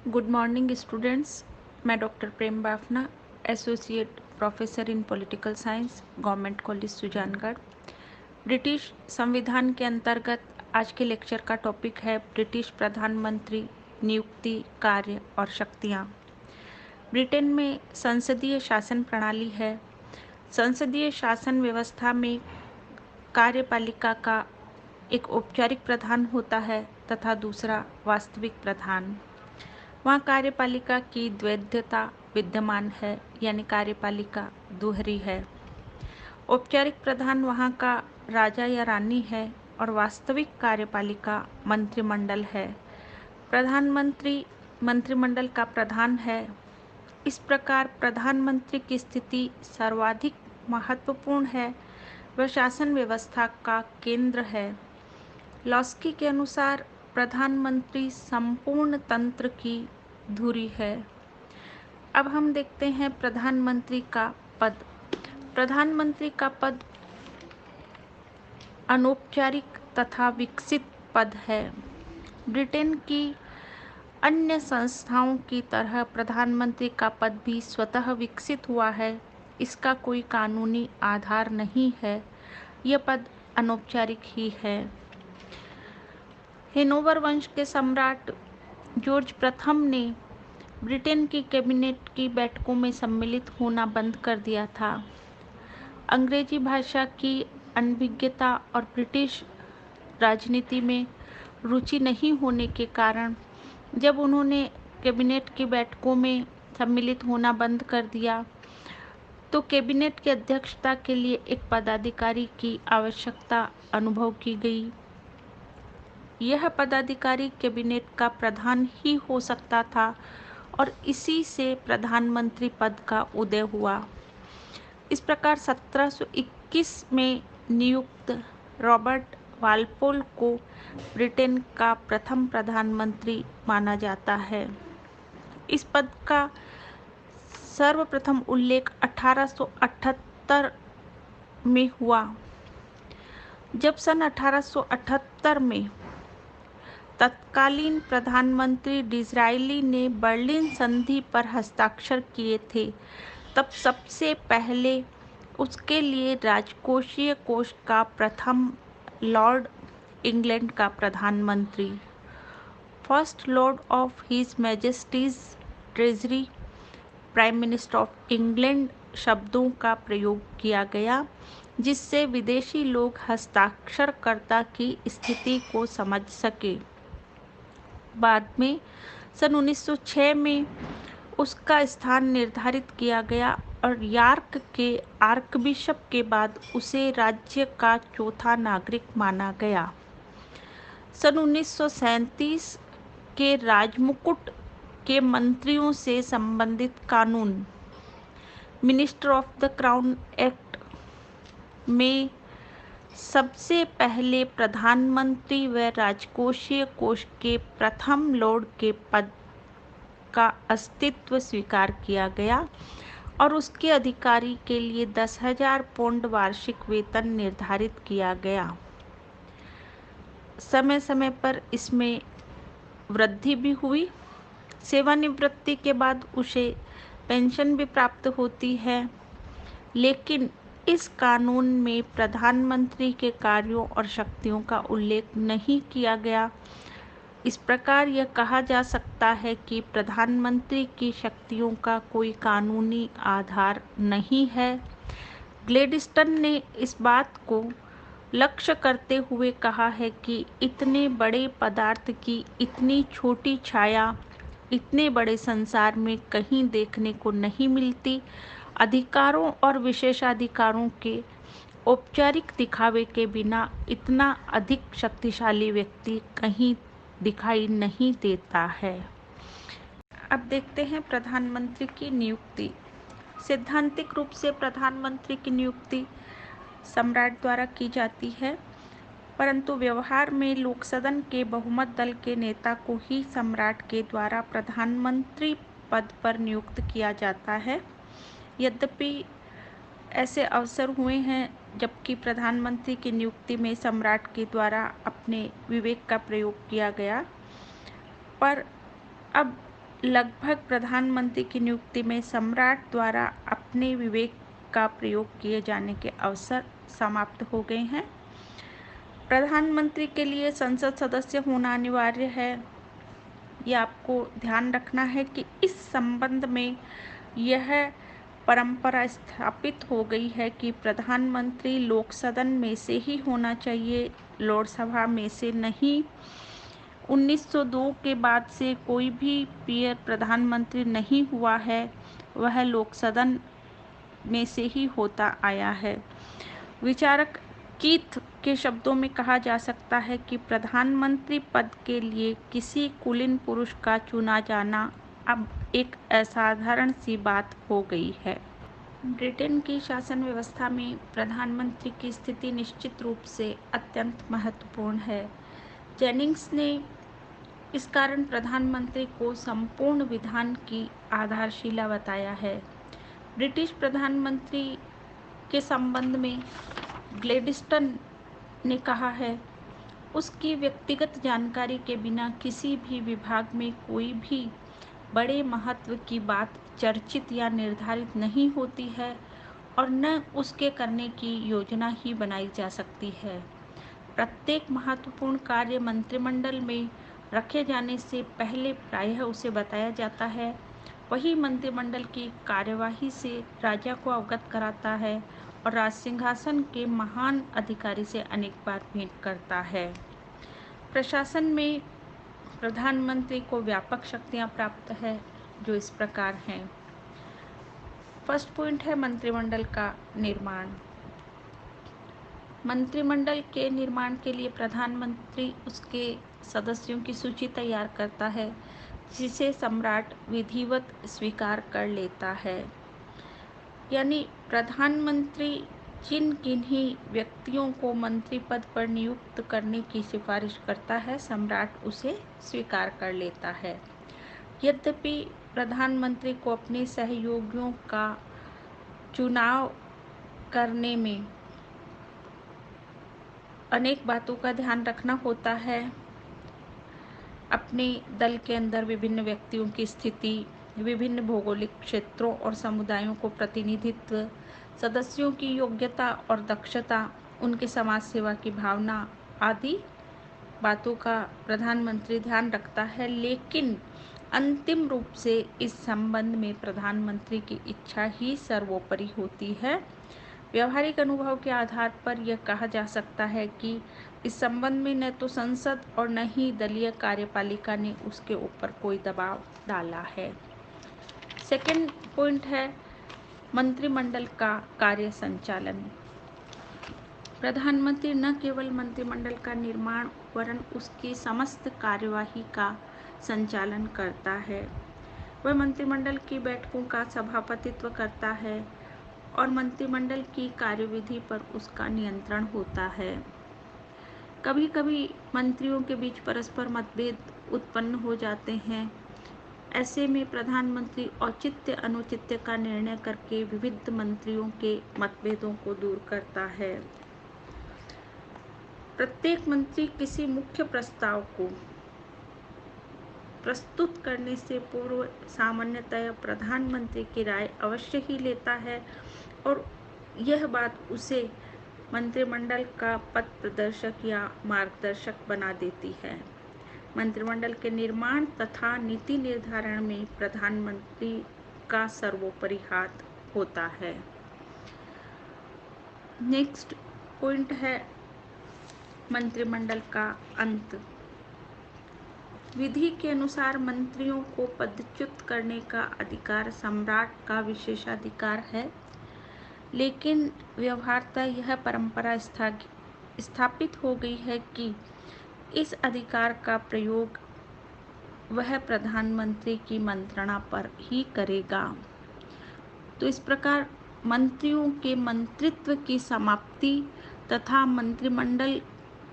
Good morning students. मैं doctor Prem Bafna, associate professor in political science, government college Sujangarh. British संविधान के अंतर्गत आज के लेक्चर का टॉपिक है ब्रिटिश प्रधानमंत्री नियुक्ति, कार्य और शक्तियाँ। ब्रिटेन में संसदीय शासन प्रणाली है। संसदीय शासन व्यवस्था में कार्यपालिका का एक औपचारिक प्रधान होता है तथा दूसरा वास्तविक प्रधान। वहाँ कार्यपालिका की द्वैधता विद्यमान है, यानी कार्यपालिका दोहरी है। औपचारिक प्रधान वहाँ का राजा या रानी है और वास्तविक कार्यपालिका मंत्रिमंडल है। प्रधानमंत्री मंत्रिमंडल का प्रधान है। इस प्रकार प्रधानमंत्री की स्थिति सर्वाधिक महत्वपूर्ण है। वह शासन व्यवस्था का केंद्र है। लॉस्की के अनुसार प्रधानमंत्री संपूर्ण तंत्र की धुरी है। अब हम देखते हैं प्रधानमंत्री का पद। प्रधानमंत्री का पद अनौपचारिक तथा विकसित पद है। ब्रिटेन की अन्य संस्थाओं की तरह प्रधानमंत्री का पद भी स्वतः विकसित हुआ है। इसका कोई कानूनी आधार नहीं है। यह पद अनौपचारिक ही है। हेनोवर वंश के सम्राट जॉर्ज प्रथम ने ब्रिटेन की कैबिनेट की बैठकों में सम्मिलित होना बंद कर दिया था। अंग्रेजी भाषा की अनभिज्ञता और ब्रिटिश राजनीति में रुचि नहीं होने के कारण जब उन्होंने कैबिनेट की बैठकों में सम्मिलित होना बंद कर दिया तो कैबिनेट की अध्यक्षता के लिए एक पदाधिकारी की आवश्यकता अनुभव की गई। यह पदाधिकारी कैबिनेट का प्रधान ही हो सकता था और इसी से प्रधानमंत्री पद का उदय हुआ। इस प्रकार 1721 में नियुक्त रॉबर्ट वालपोल को ब्रिटेन का प्रथम प्रधानमंत्री माना जाता है। इस पद का सर्वप्रथम उल्लेख 1878 में हुआ, जब सन 1878 में तत्कालीन प्रधानमंत्री डिज़रायली ने बर्लिन संधि पर हस्ताक्षर किए थे। तब सबसे पहले उसके लिए राजकोषीय कोष का प्रथम लॉर्ड इंग्लैंड का प्रधानमंत्री, first Lord of his Majesty's treasury, prime minister of England शब्दों का प्रयोग किया गया, जिससे विदेशी लोग हस्ताक्षरकर्ता की स्थिति को समझ सके। बाद में सन 1906 में उसका स्थान निर्धारित किया गया और यॉर्क के आर्कबिशप के बाद उसे राज्य का चौथा नागरिक माना गया। सन 1937 के राजमुकुट के मंत्रियों से संबंधित कानून, minister of the crown act में सबसे पहले प्रधानमंत्री व राजकोषीय कोष के प्रथम लॉर्ड के पद का अस्तित्व स्वीकार किया गया और उसके अधिकारी के लिए 10,000 पाउंड वार्षिक वेतन निर्धारित किया गया। समय समय पर इसमें वृद्धि भी हुई। सेवानिवृत्ति के बाद उसे पेंशन भी प्राप्त होती है, लेकिन इस कानून में प्रधानमंत्री के कार्यों और शक्तियों का उल्लेख नहीं किया गया। इस प्रकार यह कहा जा सकता है कि प्रधानमंत्री की शक्तियों का कोई कानूनी आधार नहीं है। ग्लेडस्टोन ने इस बात को लक्ष्य करते हुए कहा है कि इतने बड़े पदार्थ की इतनी छोटी छाया इतने बड़े संसार में कहीं देखने को नहीं मिलती। अधिकारों और विशेषाधिकारों के औपचारिक दिखावे के बिना इतना अधिक शक्तिशाली व्यक्ति कहीं दिखाई नहीं देता है। अब देखते हैं प्रधानमंत्री की नियुक्ति। सैद्धांतिक रूप से प्रधानमंत्री की नियुक्ति सम्राट द्वारा की जाती है, परंतु व्यवहार में लोकसदन के बहुमत दल के नेता को ही सम्राट के द्वारा प्रधानमंत्री पद पर नियुक्त किया जाता है। यद्यपि ऐसे अवसर हुए हैं जबकि प्रधानमंत्री की नियुक्ति में सम्राट के द्वारा अपने विवेक का प्रयोग किया गया, पर अब लगभग प्रधानमंत्री की नियुक्ति में सम्राट द्वारा अपने विवेक का प्रयोग किए जाने के अवसर समाप्त हो गए हैं। प्रधानमंत्री के लिए संसद सदस्य होना अनिवार्य है। ये आपको ध्यान रखना है कि इस संबंध में यह परंपरा स्थापित हो गई है कि प्रधानमंत्री लोक सदन में से ही होना चाहिए, लोकसभा में से नहीं। 1902 के बाद से कोई भी पीएम प्रधानमंत्री नहीं हुआ है, वह लोक सदन में से ही होता आया है। विचारक कीथ के शब्दों में कहा जा सकता है कि प्रधानमंत्री पद के लिए किसी कुलीन पुरुष का चुना जाना अब एक असाधारण सी बात हो गई है। ब्रिटेन की शासन व्यवस्था में प्रधानमंत्री की स्थिति निश्चित रूप से अत्यंत महत्वपूर्ण है। जेनिंग्स ने इस कारण प्रधानमंत्री को संपूर्ण विधान की आधारशिला बताया है। ब्रिटिश प्रधानमंत्री के संबंध में ग्लैडस्टोन ने कहा है, उसकी व्यक्तिगत जानकारी के बिना किसी भी विभाग में कोई भी बड़े महत्व की बात चर्चित या निर्धारित नहीं होती है और न उसके करने की योजना ही बनाई जा सकती है। प्रत्येक महत्वपूर्ण कार्य मंत्रिमंडल में रखे जाने से पहले प्रायः उसे बताया जाता है। वही मंत्रिमंडल की कार्यवाही से राजा को अवगत कराता है और राज सिंहासन के महान अधिकारी से अनेक बार भेंट करता है। प्रशासन में प्रधानमंत्री को व्यापक शक्तियां प्राप्त है, जो इस प्रकार हैं। फर्स्ट पॉइंट है मंत्रिमंडल का निर्माण। मंत्रिमंडल के निर्माण के लिए प्रधानमंत्री उसके सदस्यों की सूची तैयार करता है, जिसे सम्राट विधिवत स्वीकार कर लेता है। यानी प्रधानमंत्री जिन किन्हीं व्यक्तियों को मंत्री पद पर नियुक्त करने की सिफारिश करता है, सम्राट उसे स्वीकार कर लेता है। यद्यपि प्रधानमंत्री को अपने सहयोगियों का चुनाव करने में अनेक बातों का ध्यान रखना होता है। अपने दल के अंदर विभिन्न व्यक्तियों की स्थिति, विभिन्न भौगोलिक क्षेत्रों और समुदायों को प्रतिनिधित्व, सदस्यों की योग्यता और दक्षता, उनके समाज सेवा की भावना आदि बातों का प्रधानमंत्री ध्यान रखता है। लेकिन अंतिम रूप से इस संबंध में प्रधानमंत्री की इच्छा ही सर्वोपरि होती है। व्यावहारिक अनुभव के आधार पर यह कहा जा सकता है कि इस संबंध में न तो संसद और न ही दलीय कार्यपालिका ने उसके ऊपर कोई दबाव डाला है। सेकंड पॉइंट है मंत्रिमंडल का कार्य संचालन। प्रधानमंत्री न केवल मंत्रिमंडल का निर्माण वरन उसकी समस्त कार्यवाही का संचालन करता है। वह मंत्रिमंडल की बैठकों का सभापतित्व करता है और मंत्रिमंडल की कार्यविधि पर उसका नियंत्रण होता है। कभी कभी मंत्रियों के बीच परस्पर मतभेद उत्पन्न हो जाते हैं। ऐसे में प्रधानमंत्री औचित्य अनुचित्य का निर्णय करके विविध मंत्रियों के मतभेदों को दूर करता है। प्रत्येक मंत्री किसी मुख्य प्रस्ताव को प्रस्तुत करने से पूर्व सामान्यतः प्रधानमंत्री की राय अवश्य ही लेता है और यह बात उसे मंत्रिमंडल का पथ प्रदर्शक या मार्गदर्शक बना देती है। मंत्रिमंडल के निर्माण तथा नीति निर्धारण में प्रधानमंत्री का सर्वोपरि हाथ होता है। नेक्स्ट पॉइंट है मंत्रिमंडल का अंत। विधि के अनुसार मंत्रियों को पदच्युत करने का अधिकार सम्राट का विशेषाधिकार है, लेकिन व्यवहारतः यह परंपरा स्थापित हो गई है कि इस अधिकार का प्रयोग वह प्रधानमंत्री की मंत्रणा पर ही करेगा। तो इस प्रकार मंत्रियों के मंत्रित्व की समाप्ति तथा मंत्रिमंडल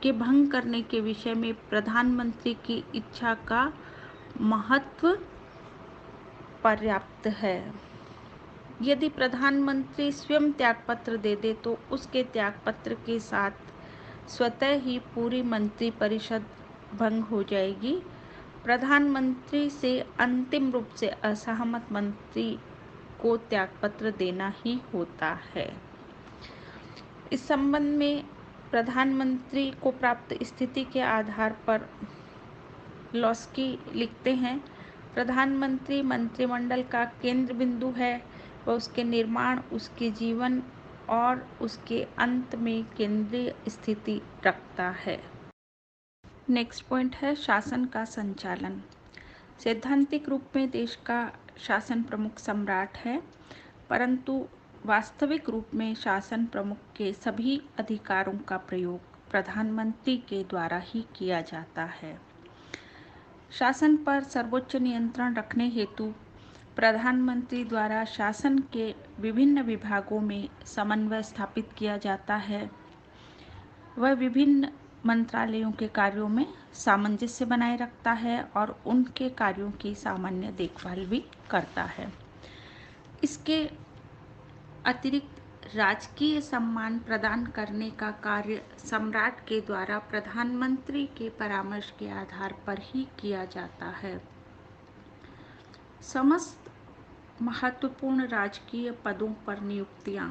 के भंग करने के विषय में प्रधानमंत्री की इच्छा का महत्व पर्याप्त है। यदि प्रधानमंत्री स्वयं त्यागपत्र दे दे तो उसके त्यागपत्र के साथ स्वतः ही पूरी मंत्रिपरिषद भंग हो जाएगी प्रधानमंत्री से अंतिम रूप से असहमत मंत्री को त्यागपत्र देना ही होता है। इस संबंध में प्रधानमंत्री को प्राप्त स्थिति के आधार पर लॉस्की लिखते हैं, प्रधानमंत्री मंत्रिमंडल का केंद्र बिंदु है। वह उसके निर्माण, उसके जीवन और उसके अंत में केंद्रीय स्थिति रखता है। नेक्स्ट पॉइंट है शासन का संचालन। सैद्धांतिक रूप में देश का शासन प्रमुख सम्राट है, परंतु वास्तविक रूप में शासन प्रमुख के सभी अधिकारों का प्रयोग प्रधानमंत्री के द्वारा ही किया जाता है। शासन पर सर्वोच्च नियंत्रण रखने हेतु प्रधानमंत्री द्वारा शासन के विभिन्न विभागों में समन्वय स्थापित किया जाता है। वह विभिन्न मंत्रालयों के कार्यों में सामंजस्य बनाए रखता है और उनके कार्यों की सामान्य देखभाल भी करता है। इसके अतिरिक्त राजकीय सम्मान प्रदान करने का कार्य सम्राट के द्वारा प्रधानमंत्री के परामर्श के आधार पर ही किया जाता है। समस्त महत्वपूर्ण राजकीय पदों पर नियुक्तियां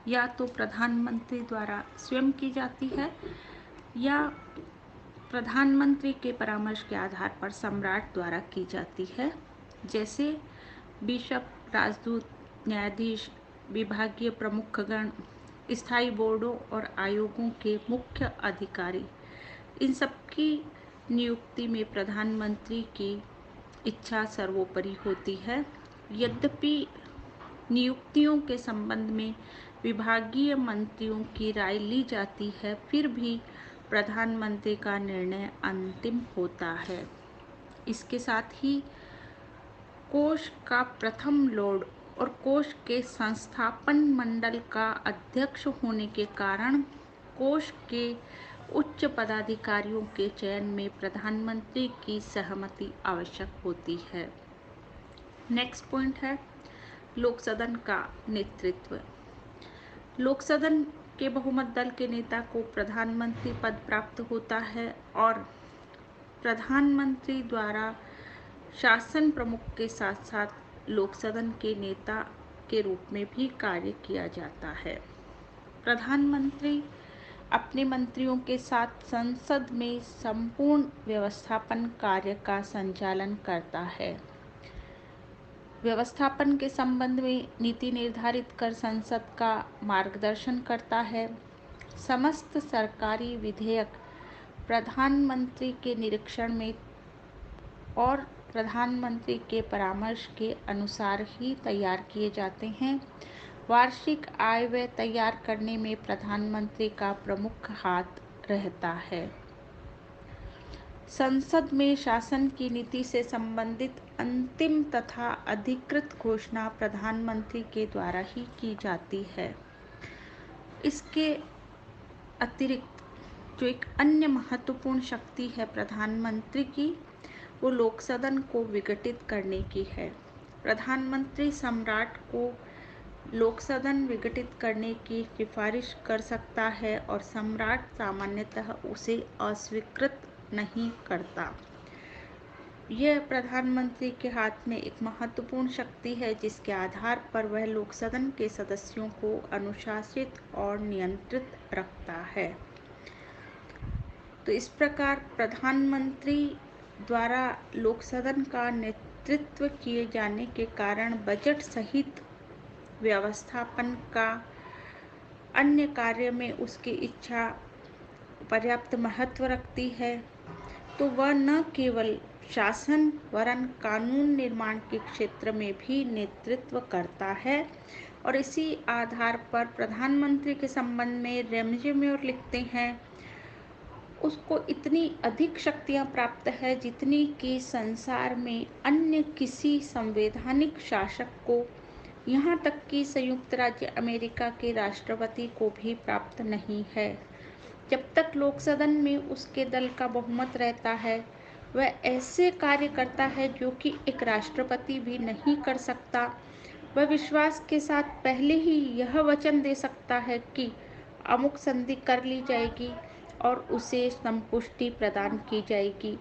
या तो प्रधानमंत्री द्वारा स्वयं की जाती है या प्रधानमंत्री के परामर्श के आधार पर सम्राट द्वारा की जाती है, जैसे बिशप, राजदूत, न्यायाधीश, विभागीय प्रमुखगण, स्थायी बोर्डों और आयोगों के मुख्य अधिकारी। इन सबकी नियुक्ति में प्रधानमंत्री की इच्छा सर्वोपरि होती है। यद्यपि नियुक्तियों के संबंध में विभागीय मंत्रियों की राय ली जाती है, फिर भी प्रधानमंत्री का निर्णय अंतिम होता है। इसके साथ ही कोष का प्रथम लॉर्ड और कोष के संस्थापन मंडल का अध्यक्ष होने के कारण कोष के उच्च पदाधिकारियों के चयन में प्रधानमंत्री की सहमति आवश्यक होती है। नेक्स्ट पॉइंट है लोक सदन का नेतृत्व। लोक सदन के बहुमत दल के नेता को प्रधानमंत्री पद प्राप्त होता है और प्रधानमंत्री द्वारा शासन प्रमुख के साथ साथ लोक सदन के नेता के रूप में भी कार्य किया जाता है। प्रधानमंत्री अपने मंत्रियों के साथ संसद में संपूर्ण व्यवस्थापन कार्य का संचालन करता है। व्यवस्थापन के संबंध में नीति निर्धारित कर संसद का मार्गदर्शन करता है। समस्त सरकारी विधेयक प्रधानमंत्री के निरीक्षण में और प्रधानमंत्री के परामर्श के अनुसार ही तैयार किए जाते हैं। वार्षिक आय व्यय तैयार करने में प्रधानमंत्री का प्रमुख हाथ रहता है। संसद में शासन की नीति से संबंधित अंतिम तथा अधिकृत घोषणा प्रधानमंत्री के द्वारा ही की जाती है। इसके अतिरिक्त जो एक अन्य महत्वपूर्ण शक्ति है प्रधानमंत्री की, वो लोक सदन को विघटित करने की है। प्रधानमंत्री सम्राट को लोक सदन विघटित करने की सिफारिश कर सकता है और सम्राट सामान्यतः उसे अस्वीकृत नहीं करता। यह प्रधानमंत्री के हाथ में एक महत्वपूर्ण शक्ति है जिसके आधार पर वह लोक सदन के सदस्यों को अनुशासित और नियंत्रित रखता है। तो इस प्रकार प्रधानमंत्री द्वारा लोक सदन का नेतृत्व किए जाने के कारण बजट सहित व्यवस्थापन का अन्य कार्य में उसकी इच्छा पर्याप्त महत्व रखती है। तो वह न केवल शासन वरन कानून निर्माण के क्षेत्र में भी नेतृत्व करता है। और इसी आधार पर प्रधानमंत्री के संबंध में रेमजे मेयर लिखते हैं, उसको इतनी अधिक शक्तियां प्राप्त है जितनी कि संसार में अन्य किसी संवैधानिक शासक को, यहाँ तक कि संयुक्त राज्य अमेरिका के राष्ट्रपति को भी प्राप्त नहीं है। जब तक लोक सदन में उसके दल का बहुमत रहता है, वह ऐसे कार्य करता है जो कि एक राष्ट्रपति भी नहीं कर सकता। वह विश्वास के साथ पहले ही यह वचन दे सकता है कि अमुक संधि कर ली जाएगी और उसे संपुष्टि प्रदान की जाएगी।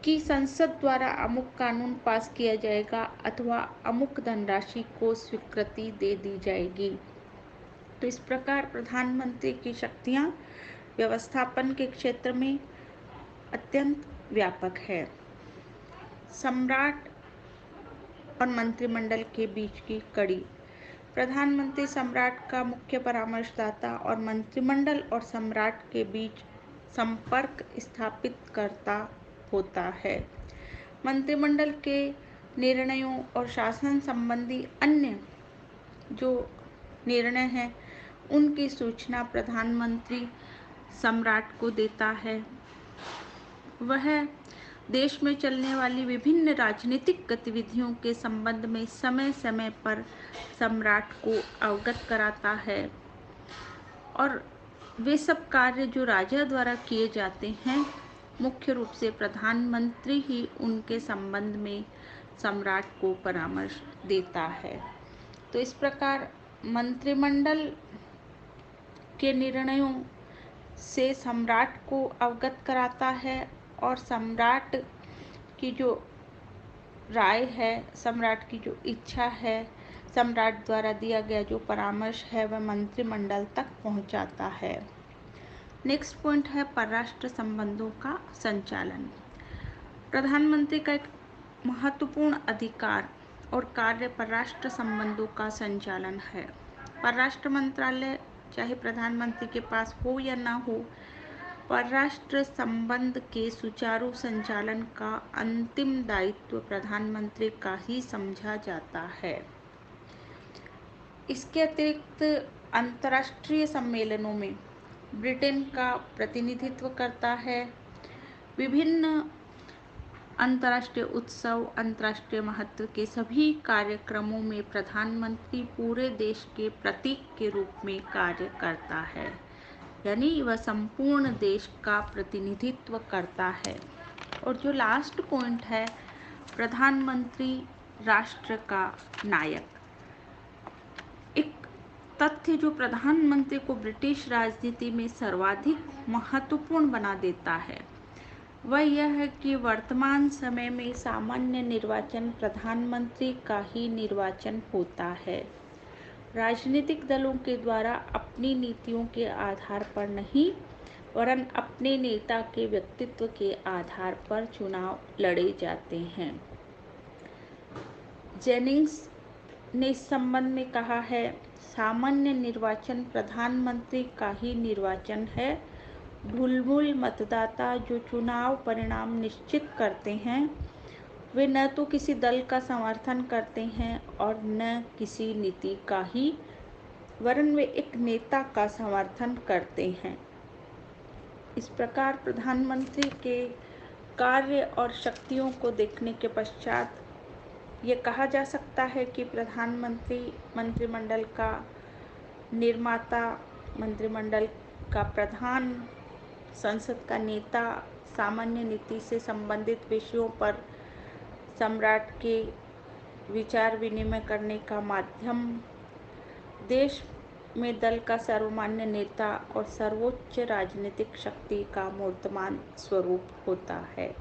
कि संसद द्वारा अमुक कानून पास किया जाएगा अथवा अमुक धनराशि को स्वीकृति दे दी जाएगी। तो इस प्रकार प्रधानमंत्री की शक्तियां व्यवस्थापन के क्षेत्र में अत्यंत व्यापक है। सम्राट और मंत्रिमंडल के बीच की कड़ी। प्रधानमंत्री सम्राट का मुख्य परामर्शदाता और मंत्रिमंडल और सम्राट के बीच संपर्क स्थापित करता होता है। मंत्रिमंडल के निर्णयों और शासन संबंधी अन्य जो निर्णय हैं उनकी सूचना प्रधानमंत्री सम्राट को देता है। वह देश में चलने वाली विभिन्न राजनीतिक गतिविधियों के संबंध में समय समय पर सम्राट को अवगत कराता है और वे सब कार्य जो राजा द्वारा किए जाते हैं मुख्य रूप से प्रधानमंत्री ही उनके संबंध में सम्राट को परामर्श देता है। तो इस प्रकार मंत्रिमंडल के निर्णयों से सम्राट को अवगत कराता है और सम्राट की जो राय है, सम्राट की जो इच्छा है, सम्राट द्वारा दिया गया जो परामर्श है वह मंत्रिमंडल तक पहुंचाता है। नेक्स्ट पॉइंट है परराष्ट्र संबंधों का संचालन। प्रधानमंत्री का एक महत्वपूर्ण अधिकार और कार्य परराष्ट्र संबंधों का संचालन है। परराष्ट्र मंत्रालय चाहे प्रधानमंत्री के पास हो या ना हो, परराष्ट्र संबंध के सुचारू संचालन का अंतिम दायित्व प्रधानमंत्री का ही समझा जाता है। इसके अतिरिक्त अंतर्राष्ट्रीय सम्मेलनों में ब्रिटेन का प्रतिनिधित्व करता है। विभिन्न अंतर्राष्ट्रीय उत्सव, अंतर्राष्ट्रीय महत्व के सभी कार्यक्रमों में प्रधानमंत्री पूरे देश के प्रतीक के रूप में कार्य करता है, यानी वह संपूर्ण देश का प्रतिनिधित्व करता है। और जो लास्ट पॉइंट है, प्रधानमंत्री राष्ट्र का नायक। एक तथ्य जो प्रधानमंत्री को ब्रिटिश राजनीति में सर्वाधिक महत्वपूर्ण बना देता है वह यह है कि वर्तमान समय में सामान्य निर्वाचन प्रधानमंत्री का ही निर्वाचन होता है। राजनीतिक दलों के द्वारा अपनी नीतियों के आधार पर नहीं वरन अपने नेता के व्यक्तित्व के आधार पर चुनाव लड़े जाते हैं। जेनिंग्स ने इस संबंध में कहा है, सामान्य निर्वाचन प्रधानमंत्री का ही निर्वाचन है। बुलबुल मतदाता जो चुनाव परिणाम निश्चित करते हैं वे न तो किसी दल का समर्थन करते हैं और न किसी नीति का ही, वरन वे एक नेता का समर्थन करते हैं। इस प्रकार प्रधानमंत्री के कार्य और शक्तियों को देखने के पश्चात ये कहा जा सकता है कि प्रधानमंत्री मंत्रिमंडल का निर्माता, मंत्रिमंडल का प्रधान, संसद का नेता, सामान्य नीति से संबंधित विषयों पर सम्राट के विचार विनिमय करने का माध्यम, देश में दल का सर्वमान्य नेता और सर्वोच्च राजनीतिक शक्ति का मूर्तमान स्वरूप होता है।